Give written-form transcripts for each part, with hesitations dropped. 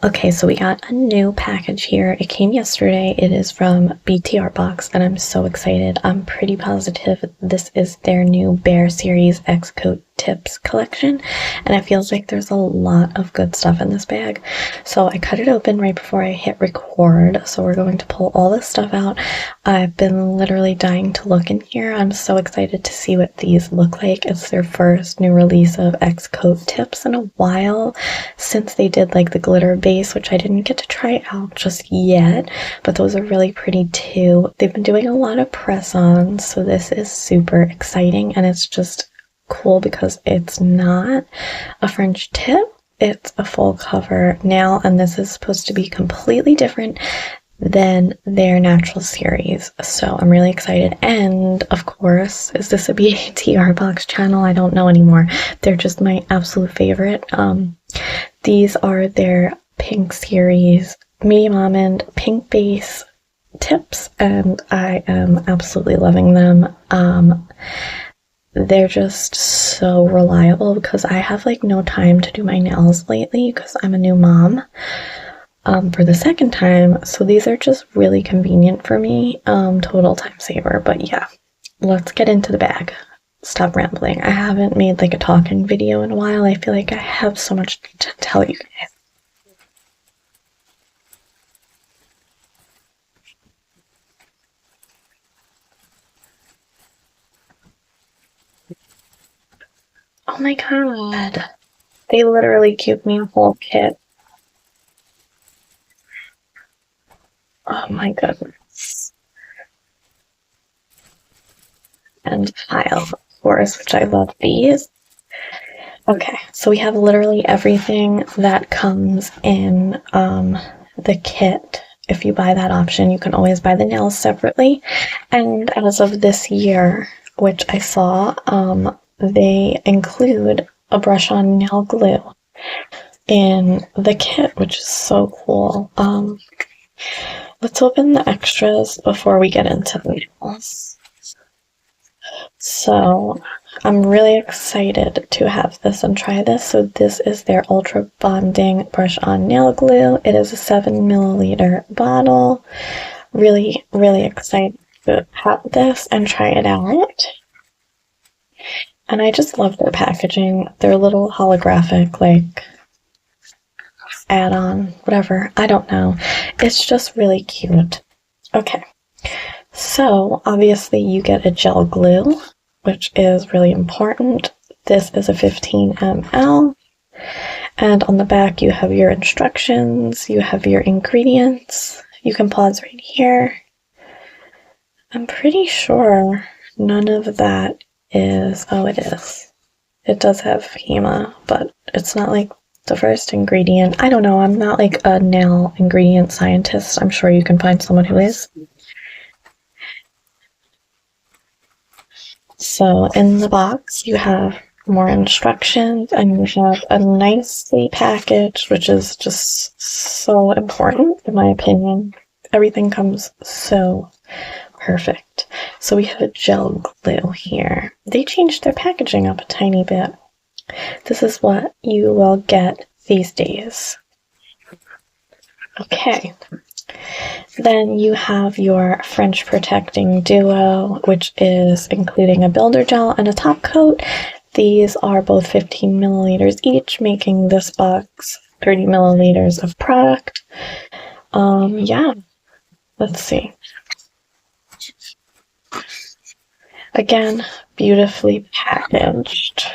Okay, so we got a new package here. It came yesterday. It is from Btartbox, and I'm so excited. I'm pretty positive this is their new Bear Series XCOATTIPS collection, and it feels like there's a lot of good stuff in this bag. So I cut it open right before I hit record, so we're going to pull all this stuff out. I've been literally dying to look in here. I'm so excited to see what these look like. It's their first new release of XCOATTIPS in a while, since they did like the glitter base, which I didn't get to try out just yet, but those are really pretty too. They've been doing a lot of press-ons, so this is super exciting, and it's just cool because it's not a French tip, it's a full cover nail, and this is supposed to be completely different than their natural series, so I'm really excited. And of course, is this a Btartbox channel? I don't know anymore. They're just my absolute favorite. These are their pink series, medium almond, pink base tips, and I am absolutely loving them. They're just so reliable because I have like no time to do my nails lately because I'm a new mom for the second time, so these are just really convenient for me. Total time saver. But yeah, let's get into the bag. Stop rambling. I haven't made like a talking video in a while. I feel like I have so much to tell you guys. Oh my god. They literally gave me a whole kit. Oh my goodness. And file, of course, which I love these. Okay, so we have literally everything that comes in the kit. If you buy that option, you can always buy the nails separately. And as of this year, which I saw, they include a brush-on nail glue in the kit, which is so cool. Let's open the extras before we get into the nails. So I'm really excited to have this and try this. So this is their ultra bonding brush-on nail glue. It is a 7 milliliter bottle. Really, really excited to have this and try it out. And I just love their packaging. Their little holographic, like, add-on, whatever. I don't know. It's just really cute. Okay. So, obviously, you get a gel glue, which is really important. This is a 15 ml. And on the back, you have your instructions. You have your ingredients. You can pause right here. I'm pretty sure none of that is, oh, it is. It does have HEMA, but it's not like the first ingredient. I don't know. I'm not like a nail ingredient scientist. I'm sure you can find someone who is. So in the box, you have more instructions, and you have a nicely packaged, which is just so important, in my opinion. Everything comes so perfect. So we have a gel glue here. They changed their packaging up a tiny bit. This is what you will get these days. Okay. Then you have your French Protecting Duo, which is including a builder gel and a top coat. These are both 15 milliliters each, making this box 30 milliliters of product. Yeah. Let's see. Again, beautifully packaged.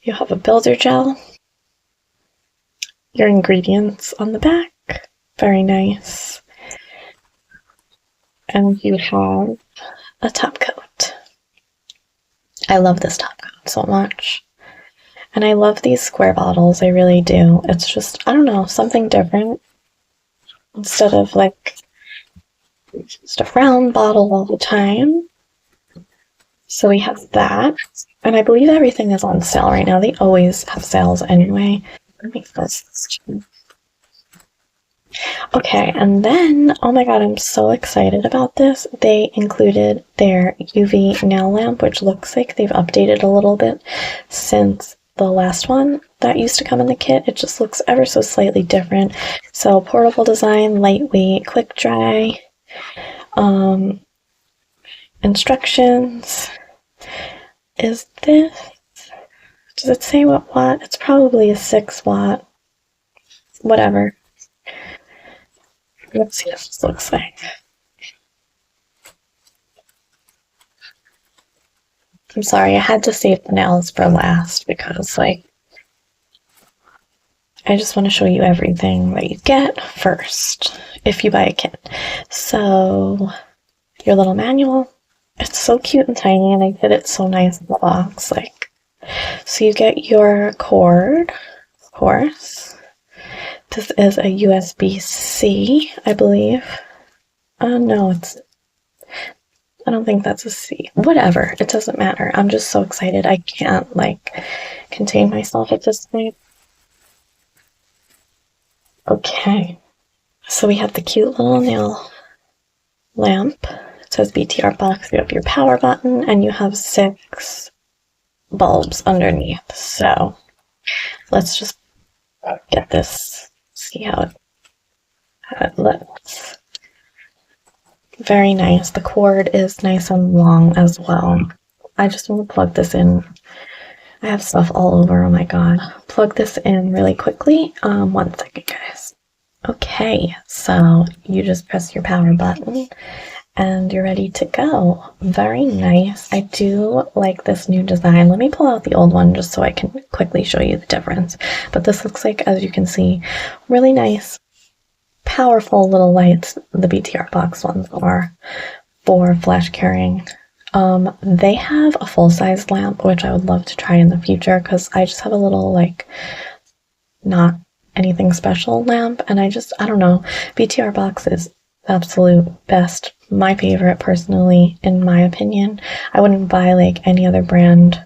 You have a builder gel, your ingredients on the back, very nice, and you have a top coat. I love this top coat so much, and I love these square bottles, I really do. It's just, I don't know, something different, instead of like just a round bottle all the time. So we have that, and I believe everything is on sale right now. They always have sales anyway. Let me close this. Okay, and then, oh my god, I'm so excited about this. They included their UV nail lamp, which looks like they've updated a little bit since the last one. that used to come in the kit. It just looks ever so slightly different. So portable design, lightweight, quick dry. Instructions. Is this, does it say what watt? It's probably a 6 watt. Whatever. Let's see what this looks like. I'm sorry, I had to save the nails for last because, like, I just want to show you everything that you get first if you buy a kit. So, your little manual. It's so cute and tiny, and I did it so nice in the box. Like, so you get your cord, of course. This is a USB-C, I believe. No, I don't think that's a C. Whatever, it doesn't matter. I'm just so excited. I can't, like, contain myself at this point. Okay, so we have the cute little nail lamp. It says Btartbox. You have your power button, and you have 6 bulbs underneath. So let's just get this, see how it looks. Very nice. The cord is nice and long as well. I just want to plug this in. I have stuff all over, oh my god. Plug this in really quickly. 1 second, guys. Okay, so you just press your power button and you're ready to go. Very nice. I do like this new design. Let me pull out the old one just so I can quickly show you the difference. But this looks like, as you can see, really nice, powerful little lights. The Btartbox ones are for flash carrying. They have a full-size lamp, which I would love to try in the future because I just have a little, like, not anything special lamp, and I don't know. Btartbox is absolute best. My favorite, personally, in my opinion. I wouldn't buy, like, any other brand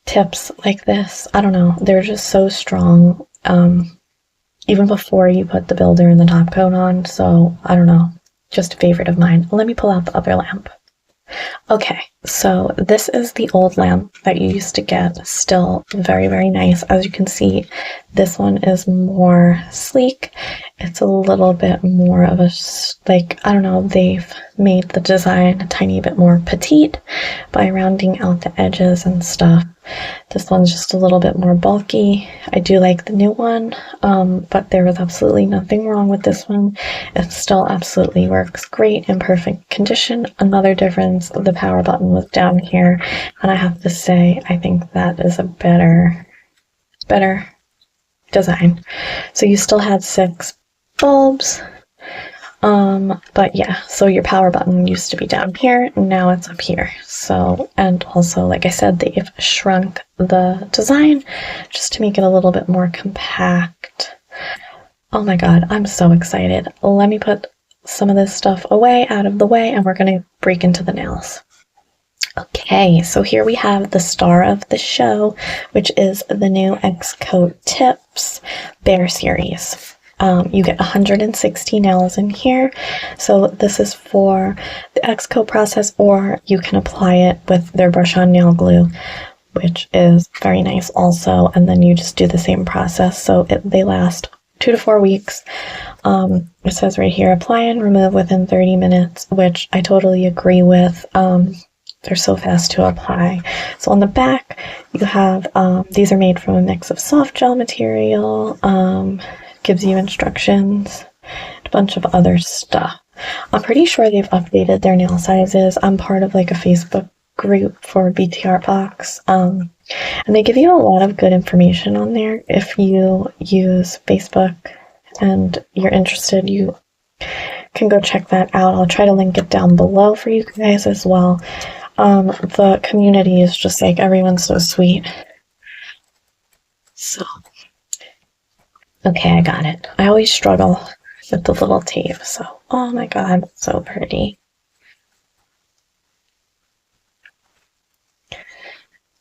tips like this. I don't know. They're just so strong, even before you put the builder and the top coat on, so I don't know. Just a favorite of mine. Let me pull out the other lamp. Okay, so this is the old lamp that you used to get. Still very, very nice. As you can see, this one is more sleek. It's a little bit more of a, like, I don't know, they've made the design a tiny bit more petite by rounding out the edges and stuff. This one's just a little bit more bulky. I do like the new one, but there was absolutely nothing wrong with this one. It still absolutely works great in perfect condition. Another difference, the power button was down here, and I have to say, I think that is a better design. So you still had 6 bulbs, but yeah, so your power button used to be down here, now it's up here. So, and also, like I said, they've shrunk the design just to make it a little bit more compact. Oh my god, I'm so excited. Let me put some of this stuff away, out of the way, and we're gonna break into the nails. Okay, so here we have the star of the show, which is the new XCOATTIPS Bear series. You get 160 nails in here. So this is for the XCOAT process, or you can apply it with their brush-on nail glue, which is very nice also. And then you just do the same process. So they last 2 to 4 weeks. It says right here, apply and remove within 30 minutes, which I totally agree with. They're so fast to apply. So on the back, you have, these are made from a mix of soft gel material, gives you instructions, a bunch of other stuff. I'm pretty sure they've updated their nail sizes. I'm part of, like, a Facebook group for Btartbox, and they give you a lot of good information on there. If you use Facebook and you're interested, you can go check that out. I'll try to link it down below for you guys as well. The community is just, like, everyone's so sweet. So, okay, I got it. I always struggle with the little tape, so, oh my god, it's so pretty.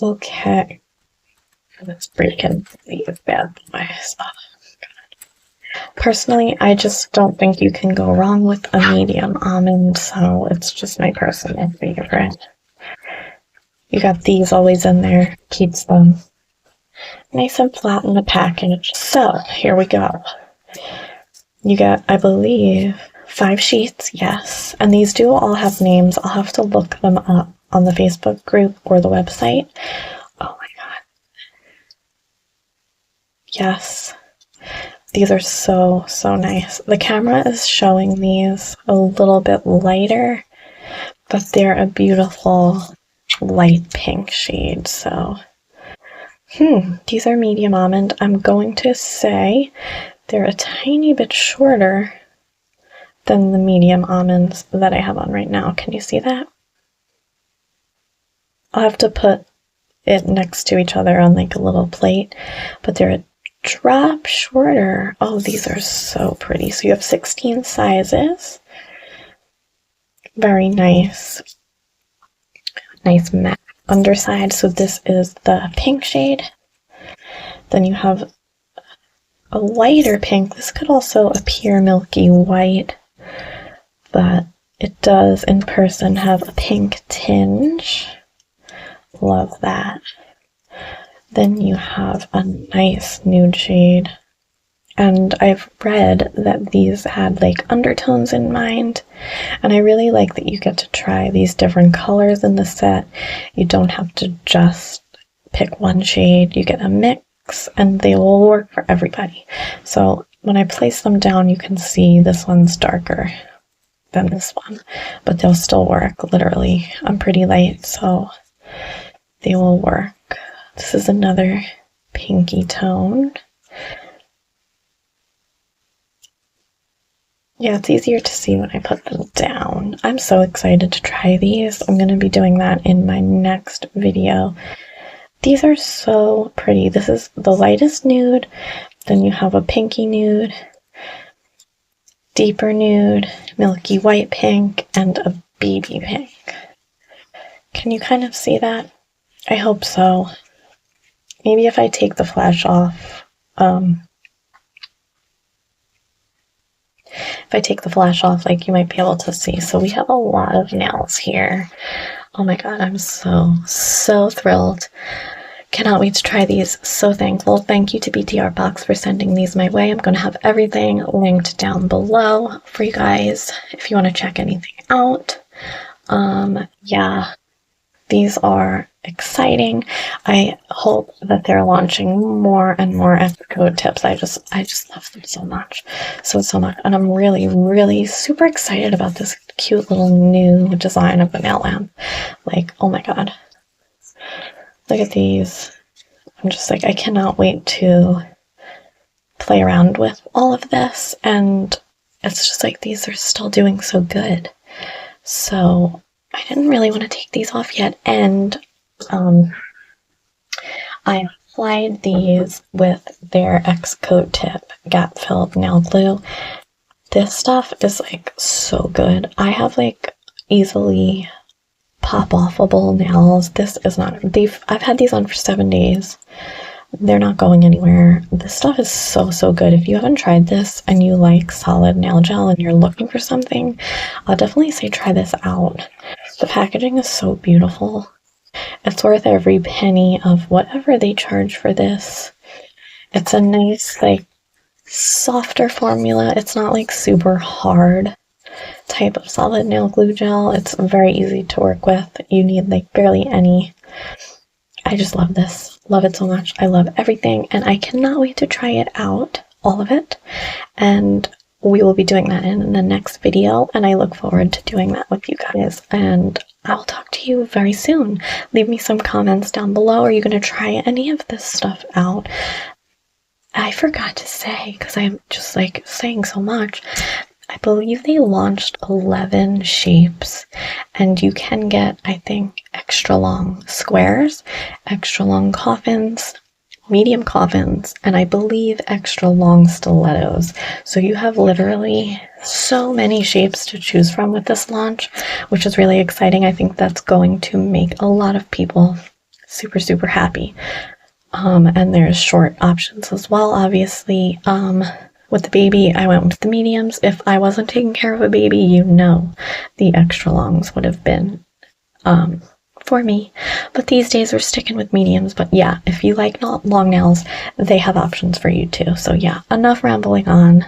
Okay, let's break in these bad boys. Oh, god. Personally, I just don't think you can go wrong with a medium almond, so it's just my personal favorite. You got these always in there, keeps them Nice and flat in the package. So, here we go. You get, I believe, 5 sheets, yes. And these do all have names. I'll have to look them up on the Facebook group or the website. Oh my god. Yes. These are so, so nice. The camera is showing these a little bit lighter, but they're a beautiful light pink shade, so. These are medium almond. I'm going to say they're a tiny bit shorter than the medium almonds that I have on right now. Can you see that? I'll have to put it next to each other on like a little plate, but they're a drop shorter. Oh, these are so pretty. So you have 16 sizes. Very nice. Nice matte underside. So this is the pink shade. Then you have a lighter pink. This could also appear milky white, but it does in person have a pink tinge. Love that. Then you have a nice nude shade. And I've read that these had like undertones in mind. And I really like that you get to try these different colors in the set. You don't have to just pick one shade. You get a mix and they will work for everybody. So when I place them down, you can see this one's darker than this one, but they'll still work. Literally, I'm pretty light, so they will work. This is another pinky tone. Yeah, it's easier to see when I put them down. I'm so excited to try these. I'm going to be doing that in my next video. These are so pretty. This is the lightest nude. Then you have a pinky nude, deeper nude, milky white pink, and a baby pink. Can you kind of see that? I hope so. Maybe if I take the flash off, like you might be able to see. So we have a lot of nails here. Oh my god, I'm so, so thrilled. Cannot wait to try these. So thankful. Thank you to Btartbox for sending these my way. I'm going to have everything linked down below for you guys if you want to check anything out. Yeah, these are exciting. I hope that they're launching more and more XCOATTIPS. I just love them so much. So much. And I'm really, really super excited about this cute little new design of the nail lamp. Like, oh my god. Look at these. I'm just like, I cannot wait to play around with all of this. And it's just like, these are still doing so good. So I didn't really want to take these off yet. And I applied these with their XCOATTIP gap-filled nail glue. This stuff is like so good. I have like easily pop-offable nails. This is not, I've had these on for 7 days. They're not going anywhere. This stuff is so, so good. If you haven't tried this and you like solid nail gel and you're looking for something, I'll definitely say try this out. The packaging is so beautiful. It's worth every penny of whatever they charge for this. It's a nice, like, softer formula. It's not like super hard type of solid nail glue gel. It's very easy to work with. You need like barely any. I just love this. Love it so much. I love everything and I cannot wait to try it out, all of it. And we will be doing that in the next video and I look forward to doing that with you guys. And I'll talk to you very soon. Leave me some comments down below. Are you going to try any of this stuff out? I forgot to say, because I'm just like saying so much, I believe they launched 11 shapes and you can get, I think, extra long squares, extra long coffins, medium coffins, and I believe extra long stilettos. So you have literally so many shapes to choose from with this launch, which is really exciting. I think that's going to make a lot of people super, super happy. And there's short options as well, obviously. With the baby, I went with the mediums. If I wasn't taking care of a baby, you know, the extra longs would have been for me. But these days we're sticking with mediums. But yeah, if you like long nails, they have options for you too. So yeah, enough rambling on.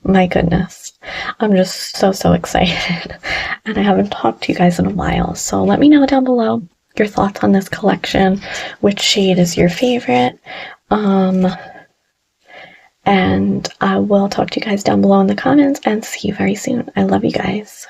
My goodness, I'm just so excited. And I haven't talked to you guys in a while. So let me know down below your thoughts on this collection. Which shade is your favorite? And I will talk to you guys down below in the comments and see you very soon. I love you guys.